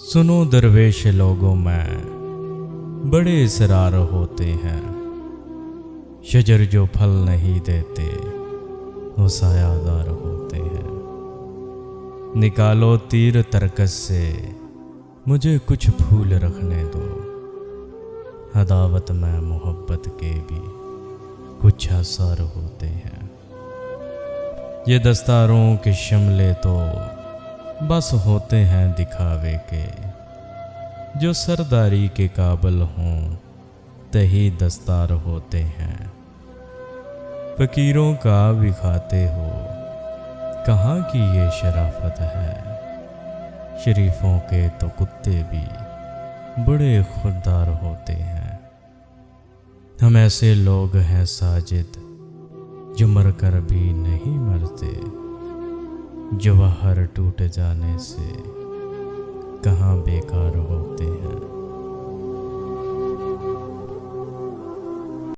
सुनो दरवेश लोगों में बड़े इसरार होते हैं। शजर जो फल नहीं देते वो सायादार होते हैं। निकालो तीर तरकस से मुझे कुछ फूल रखने दो। अदावत में मोहब्बत के भी कुछ आसार होते हैं। ये दस्तारों के शमले तो बस होते हैं दिखावे के। जो सरदारी के काबिल हों तही दस्तार होते हैं। फकीरों का भी खाते हो कहाँ की ये शराफत है। शरीफों के तो कुत्ते भी बड़े खुददार होते हैं। हम ऐसे लोग हैं साजिद जो मर कर भी नहीं मरते। जवाहर टूट जाने से